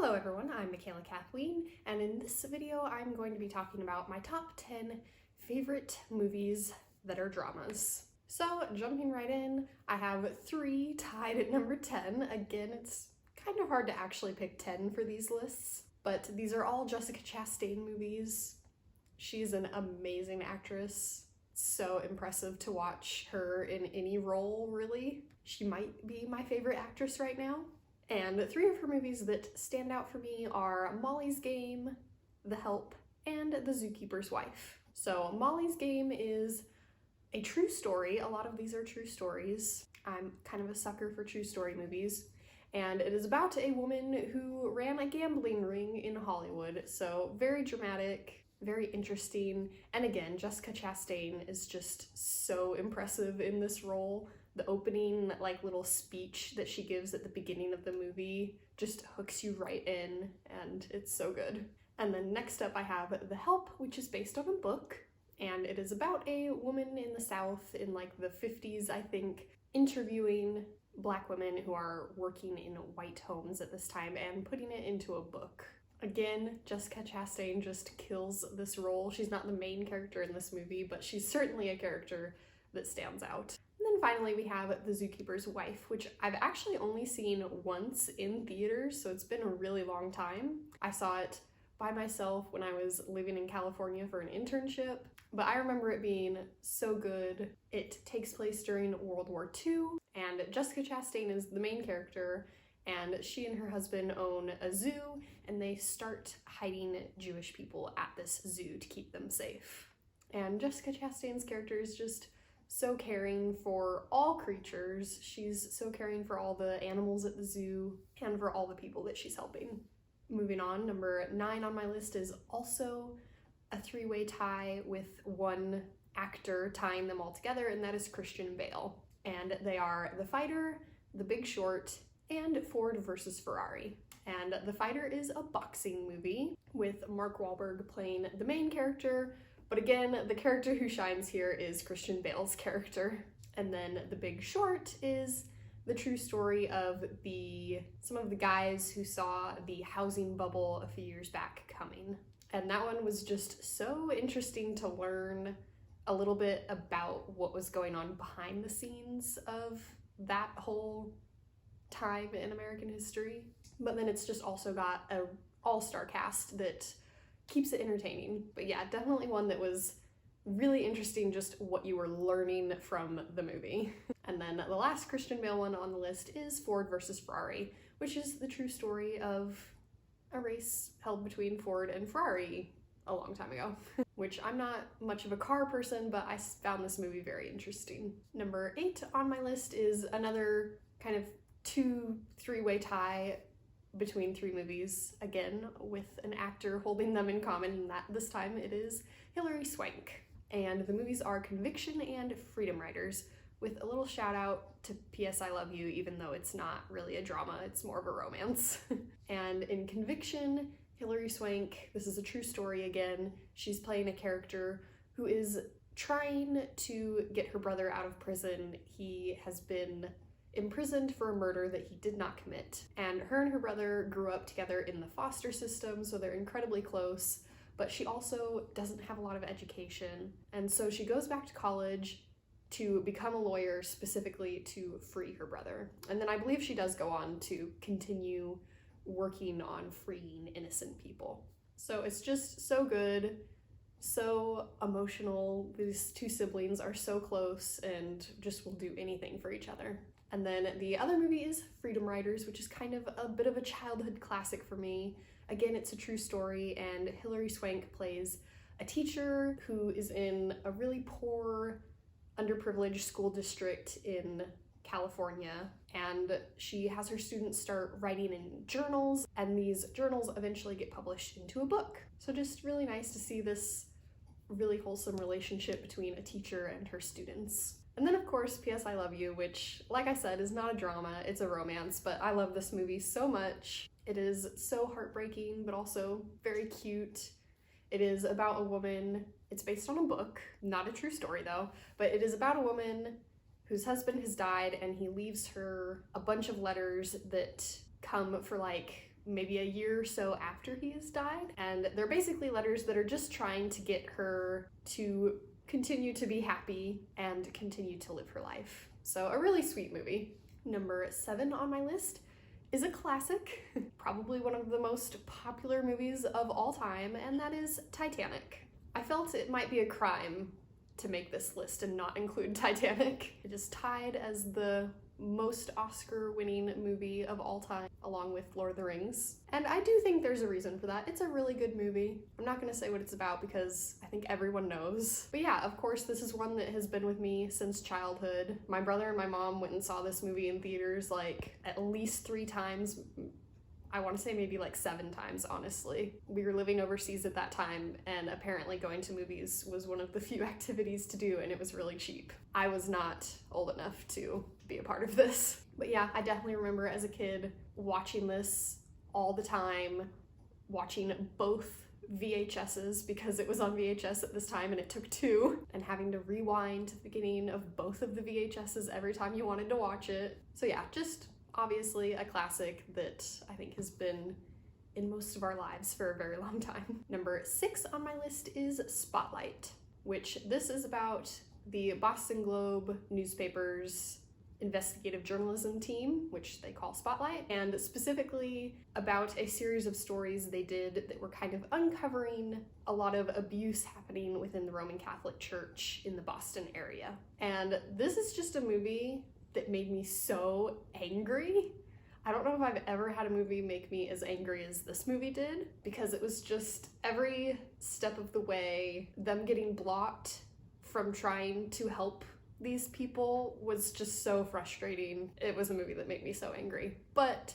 Hello everyone, I'm Michaela Kathleen, and in this video I'm going to be talking about my top 10 favorite movies that are dramas. So jumping right in, I have 3 tied at number 10. Again, it's kind of hard to actually pick 10 for these lists, but these are all Jessica Chastain movies. She's an amazing actress. So impressive to watch her in any role, really. She might be my favorite actress right now. And 3 of her movies that stand out for me are Molly's Game, The Help, and The Zookeepers Wife. So Molly's Game is a true story. A lot of these are true stories. I'm kind of a sucker for true story movies. And it is about a woman who ran a gambling ring in Hollywood. So very dramatic, very interesting. And again, Jessica Chastain is just so impressive in this role. The opening little speech that she gives at the beginning of the movie just hooks you right in, and it's so good. And then next up I have The Help, which is based on a book, and it is about a woman in the South in the 50s, I think, interviewing Black women who are working in white homes at this time and putting it into a book. Again, Jessica Chastain just kills this role. She's not the main character in this movie, but she's certainly a character that stands out. And then finally we have The Zookeeper's Wife, which I've actually only seen once in theaters, so it's been a really long time. I saw it by myself when I was living in California for an internship, but I remember it being so good. It takes place during World War II, and Jessica Chastain is the main character, and she and her husband own a zoo, and they start hiding Jewish people at this zoo to keep them safe. And Jessica Chastain's character is just so caring for all creatures. She's so caring for all the animals at the zoo and for all the people that she's helping. Moving on, number 9 on my list is also a 3-way tie with one actor tying them all together, and that is Christian Bale. And they are The Fighter, The Big Short, and Ford versus Ferrari. And The Fighter is a boxing movie with Mark Wahlberg playing the main character. But again, the character who shines here is Christian Bale's character. And then The Big Short is the true story of some of the guys who saw the housing bubble a few years back coming. And that one was just so interesting to learn a little bit about what was going on behind the scenes of that whole time in American history. But then it's just also got an all-star cast that keeps it entertaining. But yeah, definitely one that was really interesting, just what you were learning from the movie. And then the last Christian Bale one on the list is Ford versus Ferrari, which is the true story of a race held between Ford and Ferrari a long time ago. Which I'm not much of a car person, but I found this movie very interesting. Number 8 on my list is another kind of 2-3-way tie between 3 movies, again with an actor holding them in common, and that this time it is Hilary Swank. And the movies are Conviction and Freedom Riders, with a little shout out to P.S. I Love You, even though it's not really a drama, it's more of a romance. And in Conviction, Hilary Swank, this is a true story again, she's playing a character who is trying to get her brother out of prison. He has been imprisoned for a murder that he did not commit. And her brother grew up together in the foster system, so they're incredibly close, but she also doesn't have a lot of education. And so she goes back to college to become a lawyer, specifically to free her brother. And then I believe she does go on to continue working on freeing innocent people. So it's just so good, so emotional. These 2 siblings are so close and just will do anything for each other. And then the other movie is Freedom Riders, which is kind of a bit of a childhood classic for me. Again, it's a true story, and Hilary Swank plays a teacher who is in a really poor, underprivileged school district in California, and she has her students start writing in journals, and these journals eventually get published into a book. So just really nice to see this really wholesome relationship between a teacher and her students. And then of course, P.S. I Love You, which, like I said, is not a drama, it's a romance, but I love this movie so much. It is so heartbreaking, but also very cute. It is about a woman, it's based on a book, not a true story though, but it is about a woman whose husband has died, and he leaves her a bunch of letters that come for maybe a year or so after he has died. And they're basically letters that are just trying to get her to continue to be happy and continue to live her life. So a really sweet movie. Number 7 on my list is a classic, probably one of the most popular movies of all time, and that is Titanic. I felt it might be a crime to make this list and not include Titanic. It is tied as the most Oscar-winning movie of all time, along with Lord of the Rings. And I do think there's a reason for that. It's a really good movie. I'm not gonna say what it's about because I think everyone knows. But yeah, of course, this is one that has been with me since childhood. My brother and my mom went and saw this movie in theaters like at least 3 times. I want to say maybe like 7 times, honestly. We were living overseas at that time, and apparently going to movies was one of the few activities to do, and it was really cheap. I was not old enough to be a part of this. But yeah, I definitely remember as a kid watching this all the time, watching both VHSs because it was on VHS at this time and it took 2, and having to rewind the beginning of both of the VHSs every time you wanted to watch it. So yeah, just obviously a classic that I think has been in most of our lives for a very long time. Number 6 on my list is Spotlight, which this is about the Boston Globe newspaper's investigative journalism team, which they call Spotlight, and specifically about a series of stories they did that were kind of uncovering a lot of abuse happening within the Roman Catholic Church in the Boston area. And this is just a movie that made me so angry. I don't know if I've ever had a movie make me as angry as this movie did, because it was just every step of the way, them getting blocked from trying to help these people was just so frustrating. It was a movie that made me so angry, but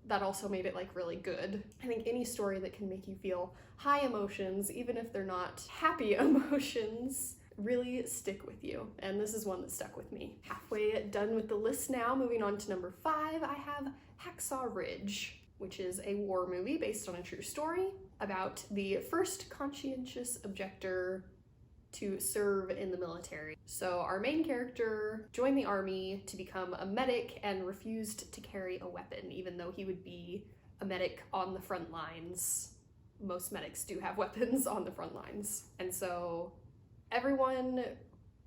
that also made it like really good. I think any story that can make you feel high emotions, even if they're not happy emotions, really stick with you, and this is one that stuck with me. Halfway done with the list now. Moving on to number 5, I have Hacksaw Ridge, which is a war movie based on a true story about the first conscientious objector to serve in the military. So our main character joined the army to become a medic and refused to carry a weapon, even though he would be a medic on the front lines. Most medics do have weapons on the front lines, and so everyone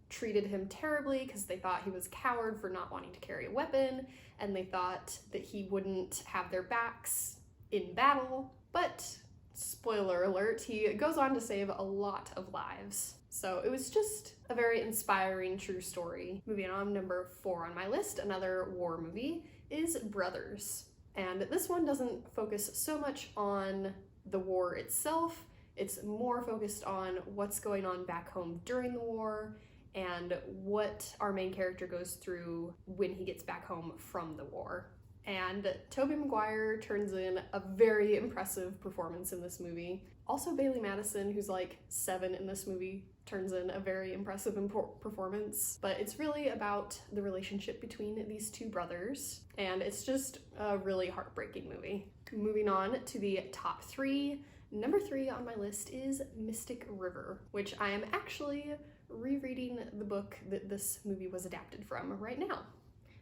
treated him terribly because they thought he was a coward for not wanting to carry a weapon, and they thought that he wouldn't have their backs in battle. But spoiler alert, he goes on to save a lot of lives. So it was just a very inspiring true story. Moving on, number 4 on my list, another war movie, is Brothers. And this one doesn't focus so much on the war itself. It's more focused on what's going on back home during the war and what our main character goes through when he gets back home from the war. And Tobey Maguire turns in a very impressive performance in this movie. Also Bailey Madison, who's like 7 in this movie, turns in a very impressive performance. But it's really about the relationship between these 2 brothers, and it's just a really heartbreaking movie. Moving on to the top 3. Number 3 on my list is Mystic River, which I am actually rereading the book that this movie was adapted from right now.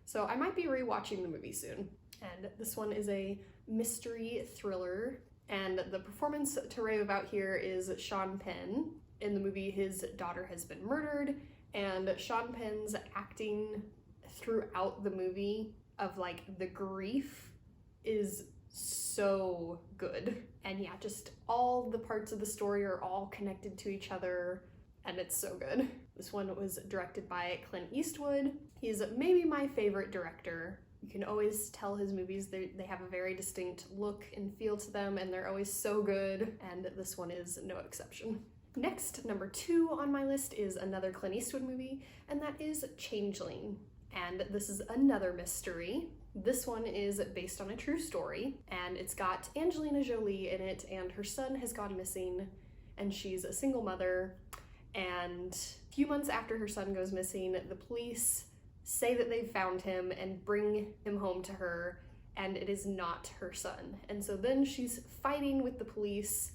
So I might be rewatching the movie soon. And this one is a mystery thriller, and the performance to rave about here is Sean Penn. In the movie, his daughter has been murdered, and Sean Penn's acting throughout the movie of like the grief is so good. And yeah, just all the parts of the story are all connected to each other, and it's so good. This one was directed by Clint Eastwood. He's maybe my favorite director. You can always tell his movies, they have a very distinct look and feel to them, and they're always so good, and this one is no exception. Next, number 2 on my list is another Clint Eastwood movie, and that is Changeling. And this is another mystery. This one is based on a true story, and it's got Angelina Jolie in it, and her son has gone missing, and she's a single mother. And a few months after her son goes missing, the police say that they've found him and bring him home to her, and it is not her son. And so then she's fighting with the police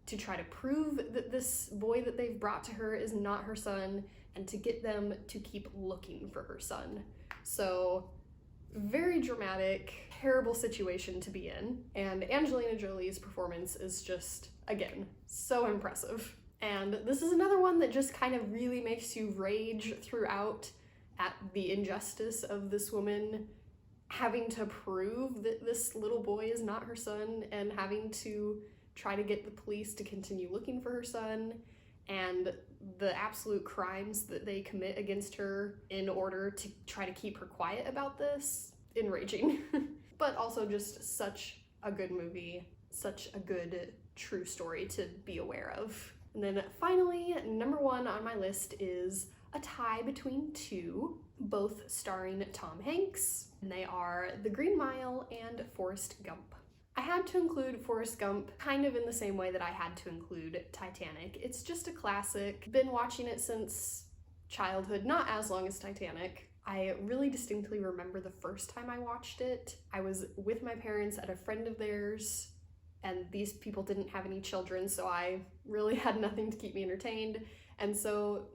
to try to prove that this boy that they've brought to her is not her son, and to get them to keep looking for her son. So very dramatic, terrible situation to be in. And Angelina Jolie's performance is just, again, so impressive. And this is another one that just kind of really makes you rage throughout at the injustice of this woman having to prove that this little boy is not her son, and having to try to get the police to continue looking for her son, and the absolute crimes that they commit against her in order to try to keep her quiet about this. Enraging. But also just such a good movie, such a good true story to be aware of. And then finally, number one on my list is a tie between two, both starring Tom Hanks, and they are The Green Mile and Forrest Gump. I had to include Forrest Gump kind of in the same way that I had to include Titanic. It's just a classic. Been watching it since childhood, not as long as Titanic. I really distinctly remember the first time I watched it. I was with my parents at a friend of theirs, and these people didn't have any children, so I really had nothing to keep me entertained. And so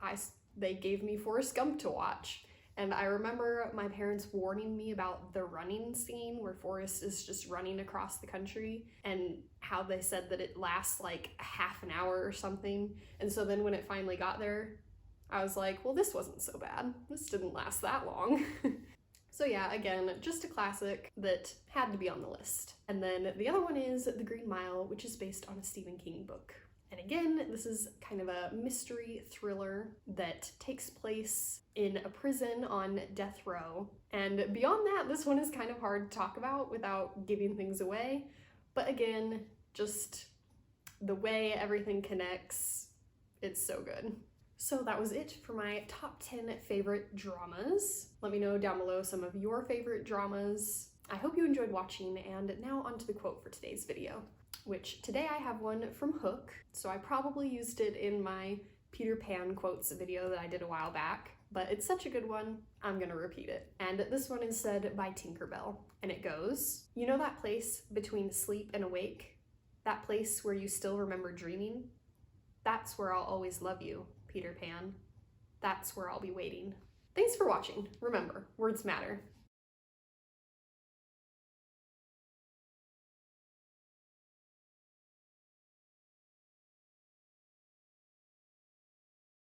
they gave me Forrest Gump to watch. And I remember my parents warning me about the running scene where Forrest is just running across the country, and how they said that it lasts like a half an hour or something. And so then when it finally got there, I was like, well, this wasn't so bad. This didn't last that long. So yeah, again, just a classic that had to be on the list. And then the other one is The Green Mile, which is based on a Stephen King book. And again, this is kind of a mystery thriller that takes place in a prison on death row. And beyond that, this one is kind of hard to talk about without giving things away. But again, just the way everything connects, it's so good. So that was it for my top 10 favorite dramas. Let me know down below some of your favorite dramas. I hope you enjoyed watching, and now onto the quote for today's video, which today I have one from Hook. So I probably used it in my Peter Pan quotes video that I did a while back, but it's such a good one, I'm gonna repeat it. And this one is said by Tinkerbell, and it goes, "You know that place between sleep and awake? That place where you still remember dreaming? That's where I'll always love you, Peter Pan. That's where I'll be waiting." Thanks for watching. Remember, words matter.